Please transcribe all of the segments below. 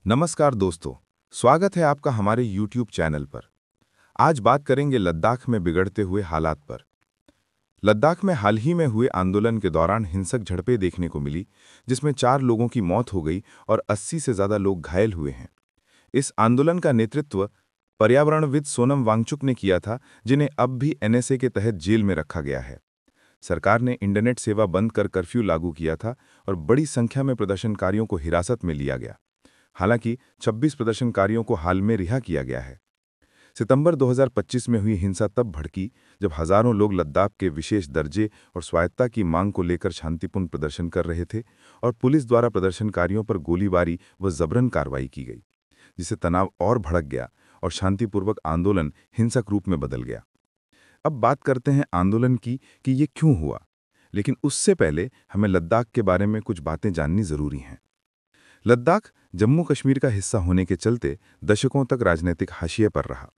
नमस्कार दोस्तों, स्वागत है आपका हमारे YouTube चैनल पर। आज बात करेंगे लद्दाख में बिगड़ते हुए हालात पर। लद्दाख में हाल ही में हुए आंदोलन के दौरान हिंसक झड़पें देखने को मिली, जिसमें 4 लोगों की मौत हो गई और 80 से ज़्यादा लोग घायल हुए हैं। इस आंदोलन का नेतृत्व पर्यावरणविद सोनम वांगचुक ने किया था, जिन्हें अब भी NSA के तहत जेल में रखा गया है। सरकार ने इंटरनेट सेवा बंद कर कर्फ्यू लागू किया था और बड़ी संख्या में प्रदर्शनकारियों को हिरासत में लिया गया। हालांकि 26 प्रदर्शनकारियों को हाल में रिहा किया गया है। सितंबर 2025 में हुई हिंसा तब भड़की जब हजारों लोग लद्दाख के विशेष दर्जे और स्वायत्तता की मांग को लेकर शांतिपूर्ण प्रदर्शन कर रहे थे और पुलिस द्वारा प्रदर्शनकारियों पर गोलीबारी व जबरन कार्रवाई की गई, जिससे तनाव और भड़क गया और शांतिपूर्वक आंदोलन हिंसक रूप में बदल गया। अब बात करते हैं आंदोलन की कि ये क्यों हुआ, लेकिन उससे पहले हमें लद्दाख के बारे में कुछ बातें जाननी जरूरी हैं। लद्दाख जम्मू कश्मीर का हिस्सा होने के चलते दशकों तक राजनीतिक हाशिए पर रहा।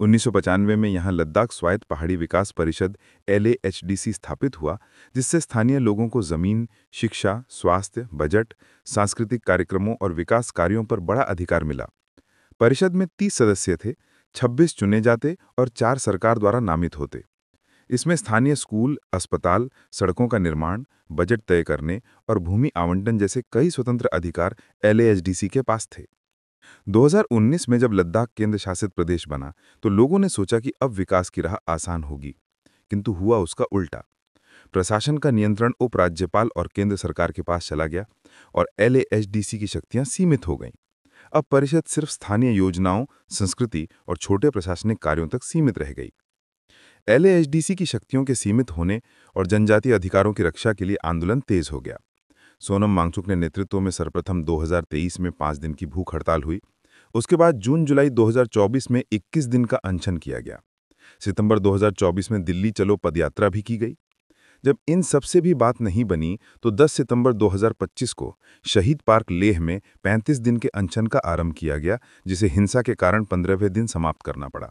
1995 में यहाँ लद्दाख स्वायत्त पहाड़ी विकास परिषद LAHDC स्थापित हुआ, जिससे स्थानीय लोगों को जमीन, शिक्षा, स्वास्थ्य, बजट, सांस्कृतिक कार्यक्रमों और विकास कार्यों पर बड़ा अधिकार मिला। परिषद में 30 सदस्य थे, 26 चुने जाते और 4 सरकार द्वारा नामित होते। इसमें स्थानीय स्कूल, अस्पताल, सड़कों का निर्माण, बजट तय करने और भूमि आवंटन जैसे कई स्वतंत्र अधिकार LAHDC के पास थे। 2019 में जब लद्दाख केंद्र शासित प्रदेश बना तो लोगों ने सोचा कि अब विकास की राह आसान होगी, किंतु हुआ उसका उल्टा। प्रशासन का नियंत्रण उपराज्यपाल और केंद्र सरकार के पास चला गया और LAHDC की शक्तियां सीमित हो गईं। अब परिषद सिर्फ स्थानीय योजनाओं, संस्कृति और छोटे प्रशासनिक कार्यों तक सीमित रह गई। LAHDC की शक्तियों के सीमित होने और जनजातीय अधिकारों की रक्षा के लिए आंदोलन तेज हो गया। सोनम वांगचुक ने नेतृत्व में सर्वप्रथम 2023 में 5 दिन की भूख हड़ताल हुई। उसके बाद जून-जुलाई 2024 में 21 दिन का अनशन किया गया। सितंबर 2024 में दिल्ली चलो पदयात्रा भी की गई। जब इन सबसे भी बात नहीं बनी तो 10 सितंबर 2025 को शहीद पार्क लेह में 35 दिन के अनशन का आरंभ किया गया, जिसे हिंसा के कारण 15वें दिन समाप्त करना पड़ा।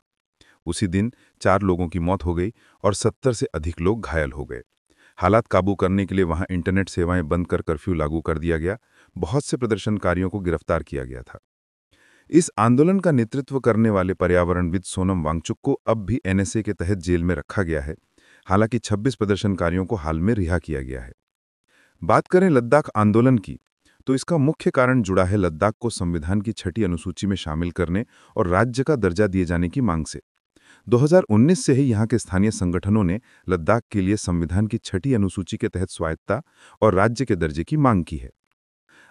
उसी दिन 4 लोगों की मौत हो गई और 70 से अधिक लोग घायल हो गए। हालात काबू करने के लिए वहां इंटरनेट सेवाएं बंद कर कर्फ्यू लागू कर दिया गया। बहुत से प्रदर्शनकारियों को गिरफ्तार किया गया था। इस आंदोलन का नेतृत्व करने वाले पर्यावरणविद सोनम वांगचुक को अब भी NSA के तहत जेल में रखा गया है। हालांकि 26 प्रदर्शनकारियों को हाल में रिहा किया गया है। बात करें लद्दाख आंदोलन की, तो इसका मुख्य कारण जुड़ा है लद्दाख को संविधान की 6ठी अनुसूची में शामिल करने और राज्य का दर्जा दिए जाने की मांग से। 2019 से ही यहाँ के स्थानीय संगठनों ने लद्दाख के लिए संविधान की 6ठी अनुसूची के तहत स्वायत्तता और राज्य के दर्जे की मांग की है।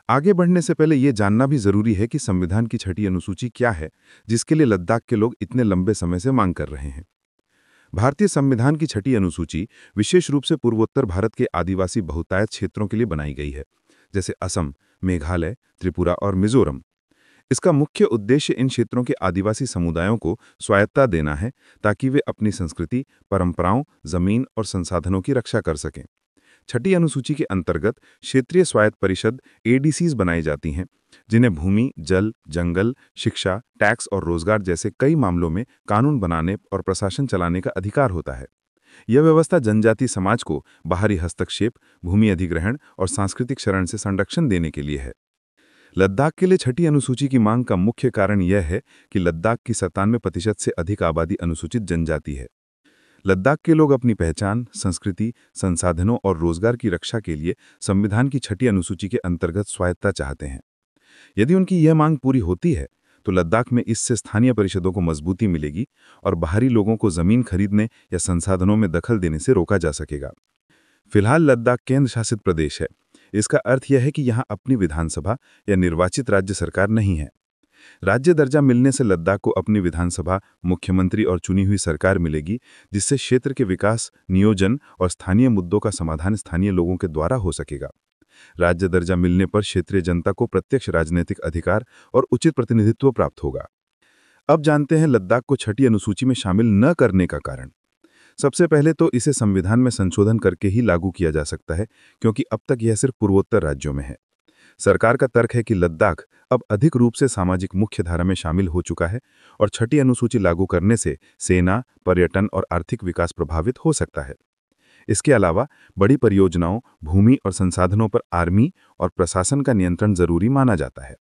आगे बढ़ने से पहले ये जानना भी जरूरी है कि संविधान की 6ठी अनुसूची क्या है, जिसके लिए लद्दाख के लोग इतने लंबे समय से मांग कर रहे हैं। भारतीय संविधान की 6ठी अनुसूची विशेष रूप से पूर्वोत्तर भारत के आदिवासी बहुतायत क्षेत्रों के लिए बनाई गई है, जैसे असम, मेघालय, त्रिपुरा और मिजोरम। इसका मुख्य उद्देश्य इन क्षेत्रों के आदिवासी समुदायों को स्वायत्तता देना है, ताकि वे अपनी संस्कृति, परंपराओं, जमीन और संसाधनों की रक्षा कर सकें। 6ठी अनुसूची के अंतर्गत क्षेत्रीय स्वायत्त परिषद ADCs बनाई जाती हैं, जिन्हें भूमि, जल, जंगल, शिक्षा, टैक्स और रोजगार जैसे कई मामलों में कानून बनाने और प्रशासन चलाने का अधिकार होता है। यह व्यवस्था जनजातीय समाज को बाहरी हस्तक्षेप, भूमि अधिग्रहण और सांस्कृतिक शरण से संरक्षण देने के लिए है। लद्दाख के लिए 6ठी अनुसूची की मांग का मुख्य कारण यह है कि लद्दाख की 97% से अधिक आबादी अनुसूचित जनजाति है। लद्दाख के लोग अपनी पहचान, संस्कृति, संसाधनों और रोजगार की रक्षा के लिए संविधान की 6ठी अनुसूची के अंतर्गत स्वायत्तता चाहते हैं। यदि उनकी यह मांग पूरी होती है तो लद्दाख में इससे स्थानीय परिषदों को मजबूती मिलेगी और बाहरी लोगों को जमीन खरीदने या संसाधनों में दखल देने से रोका जा सकेगा। फिलहाल लद्दाख केंद्र शासित प्रदेश है। इसका अर्थ यह है कि यहाँ अपनी विधानसभा या निर्वाचित राज्य सरकार नहीं है। राज्य दर्जा मिलने से लद्दाख को अपनी विधानसभा, मुख्यमंत्री और चुनी हुई सरकार मिलेगी, जिससे क्षेत्र के विकास, नियोजन और स्थानीय मुद्दों का समाधान स्थानीय लोगों के द्वारा हो सकेगा। राज्य दर्जा मिलने पर क्षेत्रीय जनता को प्रत्यक्ष राजनीतिक अधिकार और उचित प्रतिनिधित्व प्राप्त होगा। अब जानते हैं लद्दाख को 6ठी अनुसूची में शामिल न करने का कारण। सबसे पहले तो इसे संविधान में संशोधन करके ही लागू किया जा सकता है, क्योंकि अब तक यह सिर्फ पूर्वोत्तर राज्यों में है। सरकार का तर्क है कि लद्दाख अब अधिक रूप से सामाजिक मुख्यधारा में शामिल हो चुका है और 6ठी अनुसूची लागू करने से सेना, पर्यटन और आर्थिक विकास प्रभावित हो सकता है। इसके अलावा बड़ी परियोजनाओं, भूमि और संसाधनों पर आर्मी और प्रशासन का नियंत्रण जरूरी माना जाता है।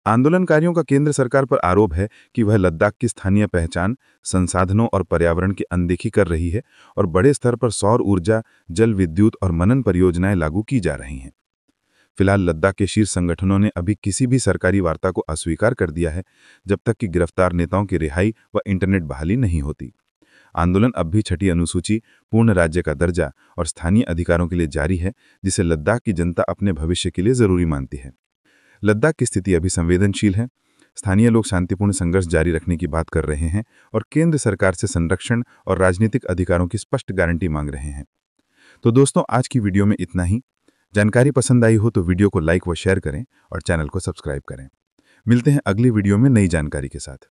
आंदोलनकारियों का केंद्र सरकार पर आरोप है कि वह लद्दाख की स्थानीय पहचान, संसाधनों और पर्यावरण की अनदेखी कर रही है और बड़े स्तर पर सौर ऊर्जा, जल विद्युत और मनन परियोजनाएं लागू की जा रही हैं। फिलहाल लद्दाख के शीर्ष संगठनों ने अभी किसी भी सरकारी वार्ता को अस्वीकार कर दिया है, जब तक कि गिरफ्तार नेताओं की रिहाई व इंटरनेट बहाली नहीं होती। आंदोलन अब भी छठी अनुसूची, पूर्ण राज्य का दर्जा और स्थानीय अधिकारों के लिए जारी है, जिसे लद्दाख की जनता अपने भविष्य के लिए जरूरी मानती है। लद्दाख की स्थिति अभी संवेदनशील है। स्थानीय लोग शांतिपूर्ण संघर्ष जारी रखने की बात कर रहे हैं और केंद्र सरकार से संरक्षण और राजनीतिक अधिकारों की स्पष्ट गारंटी मांग रहे हैं। तो दोस्तों, आज की वीडियो में इतना ही। जानकारी पसंद आई हो तो वीडियो को लाइक व शेयर करें और चैनल को सब्सक्राइब करें। मिलते हैं अगली वीडियो में नई जानकारी के साथ।